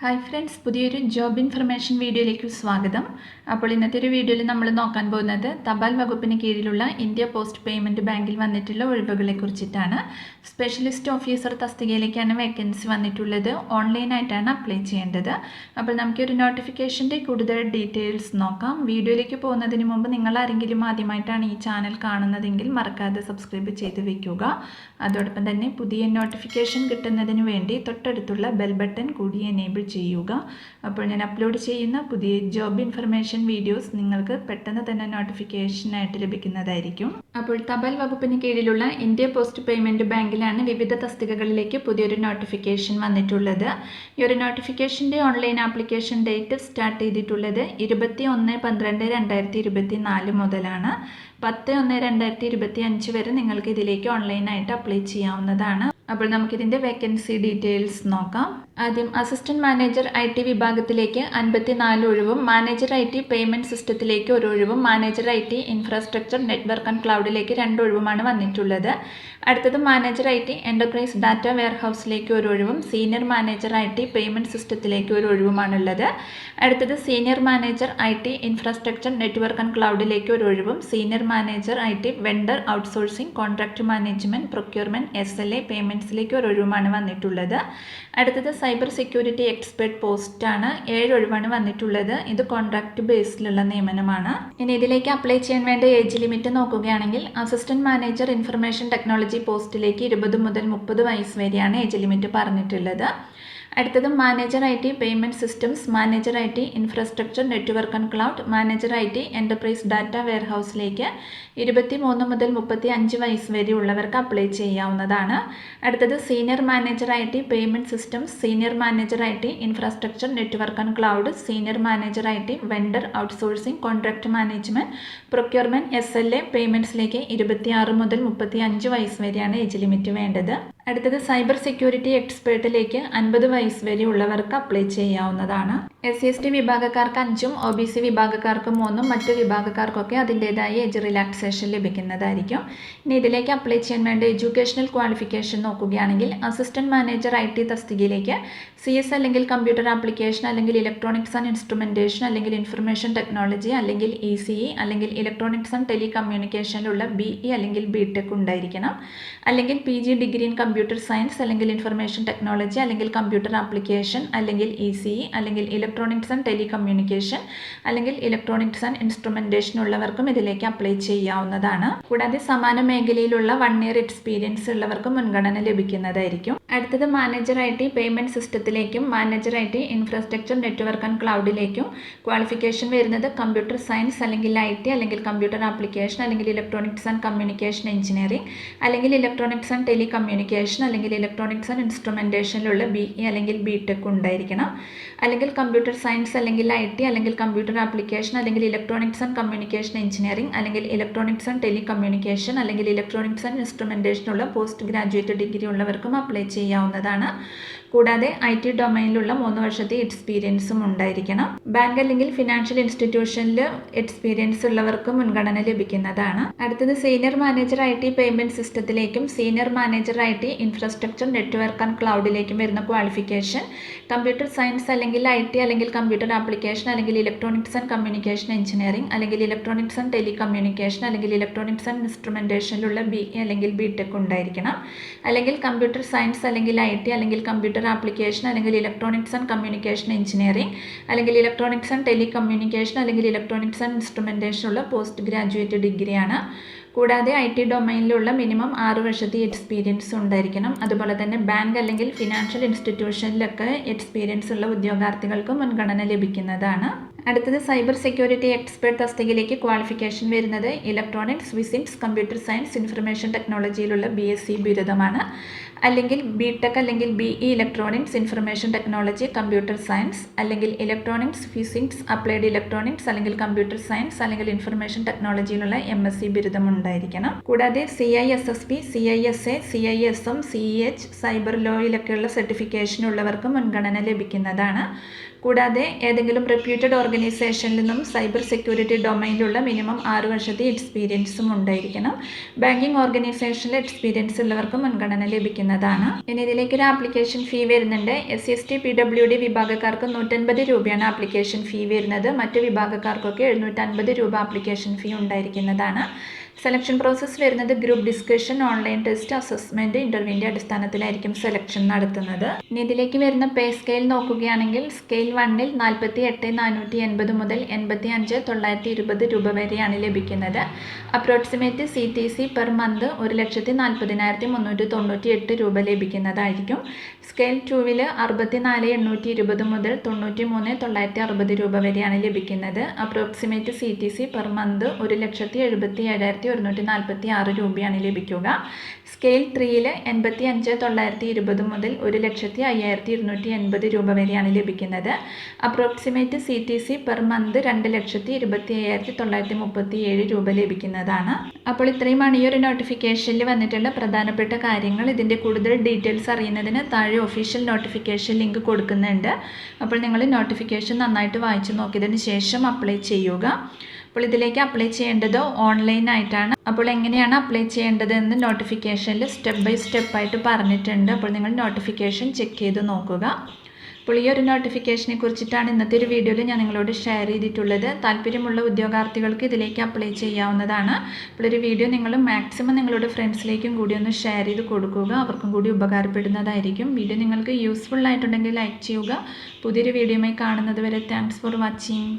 Hi friends, പുതിയൊരു job information വീഡിയോയിലേക്ക് സ്വാഗതം. അപ്പോൾ ഇന്നത്തെ ഒരു വീഡിയോയിൽ നമ്മൾ നോക്കാൻ പോകുന്നത് തപാൽ വകുപ്പിന് കീഴിലുള്ള ഇന്ത്യ പോസ്റ്റ് പേയ്മെൻറ്റ് ബാങ്കിൽ വന്നിട്ടുള്ള ഒഴിവുകളെ കുറിച്ചിട്ടാണ്. സ്പെഷ്യലിസ്റ്റ് ഓഫീസർ തസ്തികയിലേക്കാണ് വേക്കൻസി വന്നിട്ടുള്ളത്. ഓൺലൈനായിട്ടാണ് അപ്ലൈ ചെയ്യേണ്ടത്. അപ്പോൾ നമുക്കൊരു നോട്ടിഫിക്കേഷൻ്റെ കൂടുതൽ ഡീറ്റെയിൽസ് നോക്കാം. വീഡിയോയിലേക്ക് പോകുന്നതിന് മുമ്പ് നിങ്ങൾ ആരെങ്കിലും ആദ്യമായിട്ടാണ് ഈ ചാനൽ കാണുന്നതെങ്കിൽ മറക്കാതെ സബ്സ്ക്രൈബ് ചെയ്ത് വെക്കുക. അതോടൊപ്പം തന്നെ പുതിയ നോട്ടിഫിക്കേഷൻ കിട്ടുന്നതിന് വേണ്ടി തൊട്ടടുത്തുള്ള ബെൽ ബട്ടൺ കൂടി എനേബിൾ ചെയ്യുക. അപ്പോൾ ഞാൻ അപ്ലോഡ് ചെയ്യുന്ന പുതിയ ജോബ് ഇൻഫർമേഷൻ വീഡിയോസ് നിങ്ങൾക്ക് പെട്ടെന്ന് തന്നെ നോട്ടിഫിക്കേഷനായിട്ട് ലഭിക്കുന്നതായിരിക്കും. അപ്പോൾ തപാൽ വകുപ്പിന് കീഴിലുള്ള ഇന്ത്യ പോസ്റ്റ് പേയ്മെൻറ്റ് ബാങ്കിലാണ് വിവിധ തസ്തികകളിലേക്ക് പുതിയൊരു നോട്ടിഫിക്കേഷൻ വന്നിട്ടുള്ളത്. ഈ ഒരു നോട്ടിഫിക്കേഷൻ്റെ ഓൺലൈൻ ആപ്ലിക്കേഷൻ ഡേറ്റ് സ്റ്റാർട്ട് ചെയ്തിട്ടുള്ളത് 21/12/2024 മുതലാണ്. 10/1/2025 വരെ നിങ്ങൾക്ക് ഇതിലേക്ക് ഓൺലൈനായിട്ട് അപ്ലൈ ചെയ്യാവുന്നതാണ്. അപ്പോൾ നമുക്കിതിൻ്റെ വേക്കൻസി ഡീറ്റെയിൽസ് നോക്കാം. ആദ്യം അസിസ്റ്റന്റ് മാനേജർ IT വിഭാഗത്തിലേക്ക് 54 ഒഴിവും, മാനേജർ IT പേയ്മെൻറ്റ് സിസ്റ്റത്തിലേക്ക് 1 ഒഴിവും, manager IT infrastructure network and ക്ലൗഡിലേക്ക് 2 ഒഴിവുമാണ് വന്നിട്ടുള്ളത്. അടുത്തത് മാനേജർ IT എൻ്റർപ്രൈസ് ഡാറ്റ വെയർഹൗസിലേക്ക് 1 ഒഴിവും, സീനിയർ മാനേജർ IT പേയ്മെൻറ്റ് സിസ്റ്റത്തിലേക്ക് 1 ഒഴിവുമാണുള്ളത്. അടുത്തത് senior manager IT infrastructure network and ക്ലൗഡിലേക്ക് 1 ഒഴിവും, senior manager IT vendor outsourcing contract management procurement SLA പേയ്മെൻറ്റ്സിലേക്ക് 1 ഒഴിവുമാണ് വന്നിട്ടുള്ളത്. അടുത്തത് സൈബർ സെക്യൂരിറ്റി എക്സ്പെർട്ട് പോസ്റ്റാണ്. 7 ഒഴിവാണ് വന്നിട്ടുള്ളത്. ഇത് കോൺട്രാക്ട് ബേസിലുള്ള നിയമനമാണ്. ഇനി ഇതിലേക്ക് അപ്ലൈ ചെയ്യാൻ വേണ്ട ഏജ് ലിമിറ്റ് നോക്കുകയാണെങ്കിൽ അസിസ്റ്റന്റ് മാനേജർ ഇൻഫർമേഷൻ ടെക്നോളജി പോസ്റ്റിലേക്ക് 20 മുതൽ 30 വയസ്സ് വരെയാണ് ഏജ് ലിമിറ്റ് പറഞ്ഞിട്ടുള്ളത്. അടുത്തത് manager IT payment systems, manager IT infrastructure network and cloud, manager IT enterprise data വെയർഹൗസിലേക്ക് 23 മുതൽ 35 വയസ്സ് വരെ ഉള്ളവർക്ക് അപ്ലൈ ചെയ്യാവുന്നതാണ്. അടുത്തത് senior manager IT payment systems, senior manager IT infrastructure network and cloud, senior manager IT vendor outsourcing contract management procurement SLA പേയ്മെൻറ്റ്സിലേക്ക് 26 മുതൽ 35 വയസ്സ് വരെയാണ് ഏജ് ലിമിറ്റ് വേണ്ടത്. അടുത്തത് സൈബർ സെക്യൂരിറ്റി എക്സ്പേർട്ടിലേക്ക് 50 വയസ്സ് വരെ ഉള്ളവർക്ക് അപ്ലൈ ചെയ്യാവുന്നതാണ്. SC/ST വിഭാഗക്കാർക്ക് 5ഉം OBC വിഭാഗക്കാർക്ക് 3ഉം മറ്റ് വിഭാഗക്കാർക്കൊക്കെ അതിൻ്റേതായ ഏജ് റിലാക്സേഷൻ ലഭിക്കുന്നതായിരിക്കും. ഇനി ഇതിലേക്ക് അപ്ലൈ ചെയ്യാൻ വേണ്ട എഡ്യൂക്കേഷണൽ ക്വാളിഫിക്കേഷൻ നോക്കുകയാണെങ്കിൽ അസിസ്റ്റന്റ് മാനേജർ IT തസ്തികയിലേക്ക് CS അല്ലെങ്കിൽ കമ്പ്യൂട്ടർ ആപ്ലിക്കേഷൻ അല്ലെങ്കിൽ ഇലക്ട്രോണിക്സ് ആൻഡ് ഇൻസ്ട്രുമെൻറ്റേഷൻ അല്ലെങ്കിൽ ഇൻഫർമേഷൻ ടെക്നോളജി അല്ലെങ്കിൽ ECE അല്ലെങ്കിൽ ഇലക്ട്രോണിക്സ് ആൻഡ് ടെലികമ്മ്യൂണിക്കേഷനിലുള്ള BE അല്ലെങ്കിൽ BTech ഉണ്ടായിരിക്കണം. അല്ലെങ്കിൽ PG degree in computer science അല്ലെങ്കിൽ ഇൻഫർമേഷൻ ടെക്നോളജി അല്ലെങ്കിൽ കമ്പ്യൂട്ടർ ആപ്ലിക്കേഷൻ അല്ലെങ്കിൽ ECE അല്ലെങ്കിൽ ഇലക്ട്രോണിക്സ് ആൻഡ് ടെലികമ്മ്യൂണിക്കേഷൻ അല്ലെങ്കിൽ ഇലക്ട്രോണിക്സ് ആൻഡ് ഇൻസ്ട്രുമെൻറ്റേഷൻ ഉള്ളവർക്കും ഇതിലേക്ക് അപ്ലൈ ചെയ്യാവുന്നതാണ്. കൂടാതെ സമാന മേഖലയിലുള്ള 1 ഇയർ എക്സ്പീരിയൻസ് ഉള്ളവർക്ക് മുൻഗണന ലഭിക്കുന്നതായിരിക്കും. അടുത്തത് മാനേജർ IT പേയ്മെൻറ്റ് സിസ്റ്റത്തിലേക്കും manager IT infrastructure network and ക്ലൗഡിലേക്കും ക്വാളിഫിക്കേഷൻ വരുന്നത് കമ്പ്യൂട്ടർ സയൻസ് അല്ലെങ്കിൽ IT അല്ലെങ്കിൽ കമ്പ്യൂട്ടർ ആപ്ലിക്കേഷൻ അല്ലെങ്കിൽ ഇലക്ട്രോണിക്സ് ആൻഡ് കമ്മ്യൂണിക്കേഷൻ എഞ്ചിനീയറിംഗ് അല്ലെങ്കിൽ ഇലക്ട്രോണിക്സ് ആൻഡ് ടെലികമ്മ്യൂണിക്കേഷൻ അല്ലെങ്കിൽ ഇലക്ട്രോണിക്സ് ആൻഡ് ഇൻസ്ട്രുമെൻറ്റേഷനിലുള്ള BE അല്ലെങ്കിൽ BTech ഉണ്ടായിരിക്കണം. അല്ലെങ്കിൽ കമ്പ്യൂട്ടർ സയൻസ് അല്ലെങ്കിൽ IT അല്ലെങ്കിൽ കമ്പ്യൂട്ടർ ആപ്ലിക്കേഷൻ അല്ലെങ്കിൽ ഇലക്ട്രോണിക്സ് ആൻഡ് കമ്മ്യൂണിക്കേഷൻ എഞ്ചിനീയറിംഗ് അല്ലെങ്കിൽ ഇലക്ട്രോണിക്സ് ആൻഡ് ടെലികമ്മ്യൂണിക്കേഷൻ അല്ലെങ്കിൽ ഇലക്ട്രോണിക്സ് ആൻഡ് ഇൻസ്ട്രുമെൻറ്റേഷനുള്ള പോസ്റ്റ് ഗ്രാജുവേറ്റ് ഡിഗ്രി ഉള്ളവർക്കും അപ്ലൈ ചെയ്യാവുന്നതാണ്. കൂടാതെ IT ഡൊമൈനിലുള്ള 3 വർഷത്തെ എക്സ്പീരിയൻസും ഉണ്ടായിരിക്കണം. ബാങ്ക് അല്ലെങ്കിൽ ഫിനാൻഷ്യൽ ഇൻസ്റ്റിറ്റ്യൂഷനിൽ എക്സ്പീരിയൻസ് ഉള്ളവർക്ക് മുൻഗണന ലഭിക്കുന്നതാണ്. അടുത്തത് സീനിയർ മാനേജർ IT പേയ്മെൻറ്റ് സിസ്റ്റത്തിലേക്കും senior manager IT infrastructure network and ക്ലൗഡിലേക്കും വരുന്ന ക്വാളിഫിക്കേഷൻ കമ്പ്യൂട്ടർ സയൻസ് അല്ലെങ്കിൽ IT അല്ലെങ്കിൽ കമ്പ്യൂട്ടർ ആപ്ലിക്കേഷൻ അല്ലെങ്കിൽ ഇലക്ട്രോണിക്സ് ആൻഡ് കമ്മ്യൂണിക്കേഷൻ എഞ്ചിനീയറിംഗ് അല്ലെങ്കിൽ ഇലക്ട്രോണിക്സ് ആൻഡ് ടെലികമ്മ്യൂണിക്കേഷൻ അല്ലെങ്കിൽ ഇലക്ട്രോണിക്സ് ആൻഡ് ഇൻസ്ട്രുമെൻറ്റേഷനിലുള്ള BE അല്ലെങ്കിൽ BTech ഉണ്ടായിരിക്കണം. അല്ലെങ്കിൽ കമ്പ്യൂട്ടർ സയൻസ് അല്ലെങ്കിൽ IT അല്ലെങ്കിൽ കമ്പ്യൂട്ടർ ആപ്ലിക്കേഷൻ അല്ലെങ്കിൽ ഇലക്ട്രോണിക്സ് ആൻഡ് കമ്മ്യൂണിക്കേഷൻ എഞ്ചിനീയറിംഗ് അല്ലെങ്കിൽ ഇലക്ട്രോണിക്സ് ആൻഡ് ടെലികമ്മ്യൂണിക്കേഷൻ അല്ലെങ്കിൽ ഇലക്ട്രോണിക്സ് ആൻഡ് ഇൻസ്ട്രുമെൻറ്റേഷനുള്ള പോസ്റ്റ് ഗ്രാജുവേറ്റ് ഡിഗ്രിയാണ്. കൂടാതെ IT ഡൊമൈനിലുള്ള മിനിമം 6 വർഷത്തെ എക്സ്പീരിയൻസ് ഉണ്ടായിരിക്കണം. അതുപോലെ തന്നെ ബാങ്ക് അല്ലെങ്കിൽ ഫിനാൻഷ്യൽ ഇൻസ്റ്റിറ്റ്യൂഷനിലൊക്കെ എക്സ്പീരിയൻസ് ഉള്ള ഉദ്യോഗാർത്ഥികൾക്ക് മുൻഗണന ലഭിക്കുന്നതാണ്. അടുത്തത് സൈബർ സെക്യൂരിറ്റി എക്സ്പെർട്ട് തസ്തികയിലേക്ക് ക്വാളിഫിക്കേഷൻ വരുന്നത് electronics, physics, computer science, information ടെക്നോളജിയിലുള്ള BSc ബിരുദമാണ്. അല്ലെങ്കിൽ BTech അല്ലെങ്കിൽ BE electronics, information technology, computer science അല്ലെങ്കിൽ ഇലക്ട്രോണിക്സ്, ഫിസിക്സ്, അപ്ലൈഡ് ഇലക്ട്രോണിക്സ് അല്ലെങ്കിൽ കമ്പ്യൂട്ടർ സയൻസ് അല്ലെങ്കിൽ ഇൻഫർമേഷൻ ടെക്നോളജിയിലുള്ള MSc ബിരുദം ഉണ്ടായിരിക്കണം. കൂടാതെ CISSP, CISA, CISM, CEH, cyber ലോയിലൊക്കെയുള്ള സർട്ടിഫിക്കേഷൻ ഉള്ളവർക്ക് മുൻഗണന ലഭിക്കുന്നതാണ്. കൂടാതെ ഏതെങ്കിലും റെപ്യൂട്ടഡ് ഓർഗനൈസേഷനിൽ നിന്നും സൈബർ സെക്യൂരിറ്റി ഡൊമൈനിലുള്ള മിനിമം 6 വർഷത്തെ എക്സ്പീരിയൻസും ഉണ്ടായിരിക്കണം. ബാങ്കിങ് ഓർഗനൈസേഷനിൽ എക്സ്പീരിയൻസ് ഉള്ളവർക്ക് മുൻഗണന ലഭിക്കുന്നതാണ്. ഇനി ഇതിലേക്ക് ഒരു ആപ്ലിക്കേഷൻ ഫീ വരുന്നുണ്ട്. SC/ST PWD വിഭാഗക്കാർക്ക് 150 രൂപയാണ് ആപ്ലിക്കേഷൻ ഫീ വരുന്നത്. മറ്റ് വിഭാഗക്കാർക്കൊക്കെ 750 രൂപ ആപ്ലിക്കേഷൻ ഫീ ഉണ്ടായിരിക്കുന്നതാണ്. സെലക്ഷൻ പ്രോസസ്സ് വരുന്നത് group discussion, online test, assessment, ഇൻ്റർവ്യൂവിൻ്റെ അടിസ്ഥാനത്തിലായിരിക്കും സെലക്ഷൻ നടത്തുന്നത്. ഇനി ഇതിലേക്ക് വരുന്ന പേ സ്കെയിൽ നോക്കുകയാണെങ്കിൽ സ്കെയിൽ 1-ൽ 48,480 മുതൽ 85,920 രൂപ വരെയാണ് ലഭിക്കുന്നത്. അപ്രോക്സിമേറ്റ് CTC പെർ മന്ത് 1,40,398 രൂപ ലഭിക്കുന്നതായിരിക്കും. സ്കെയിൽ 2-ൽ 64,820 മുതൽ 93,960 രൂപ വരെയാണ് ലഭിക്കുന്നത്. അപ്രോക്സിമേറ്റ് CTC പെർ മന്ത് 1,77,146 രൂപയാണ് ലഭിക്കുക. സ്കെയിൽ 3-ൽ 85,920 മുതൽ 1,05,280 രൂപ വരെയാണ് ലഭിക്കുന്നത്. അപ്രോക്സിമേറ്റ് CTC പെർ മന്ത് 2,25,937 രൂപ ലഭിക്കുന്നതാണ്. അപ്പോൾ ഇത്രയുമാണ് ഈ ഒരു നോട്ടിഫിക്കേഷനിൽ വന്നിട്ടുള്ള പ്രധാനപ്പെട്ട കാര്യങ്ങൾ. ഇതിൻ്റെ കൂടുതൽ ഡീറ്റെയിൽസ് അറിയുന്നതിന് താഴെ ഒഫീഷ്യൽ നോട്ടിഫിക്കേഷൻ ലിങ്ക് കൊടുക്കുന്നുണ്ട്. അപ്പോൾ നിങ്ങൾ നോട്ടിഫിക്കേഷൻ നന്നായിട്ട് വായിച്ചു നോക്കിയതിന് ശേഷം അപ്ലൈ ചെയ്യുക. അപ്പോൾ ഇതിലേക്ക് അപ്ലൈ ചെയ്യേണ്ടത് ഓൺലൈനായിട്ടാണ്. അപ്പോൾ എങ്ങനെയാണ് അപ്ലൈ ചെയ്യേണ്ടതെന്ന് നോട്ടിഫിക്കേഷനിൽ സ്റ്റെപ്പ് ബൈ സ്റ്റെപ്പായിട്ട് പറഞ്ഞിട്ടുണ്ട്. അപ്പോൾ നിങ്ങൾ നോട്ടിഫിക്കേഷൻ ചെക്ക് ചെയ്ത് നോക്കുക. അപ്പോൾ ഈ ഒരു നോട്ടിഫിക്കേഷനെ കുറിച്ചിട്ടാണ് ഇന്നത്തെ ഒരു വീഡിയോയിൽ ഞാൻ നിങ്ങളോട് ഷെയർ ചെയ്തിട്ടുള്ളത്. താല്പര്യമുള്ള ഉദ്യോഗാർത്ഥികൾക്ക് ഇതിലേക്ക് അപ്ലൈ ചെയ്യാവുന്നതാണ്. അപ്പോൾ ഒരു വീഡിയോ നിങ്ങൾ മാക്സിമം നിങ്ങളുടെ ഫ്രണ്ട്സിലേക്കും കൂടി ഒന്ന് ഷെയർ ചെയ്ത് കൊടുക്കുക. അവർക്കും കൂടി ഉപകാരപ്പെടുന്നതായിരിക്കും. വീഡിയോ നിങ്ങൾക്ക് യൂസ്ഫുൾ ആയിട്ടുണ്ടെങ്കിൽ ലൈക്ക് ചെയ്യുക. പുതിയൊരു വീഡിയോയുമായി കാണുന്നത് വരെ താങ്ക്സ് ഫോർ വാച്ചിങ്.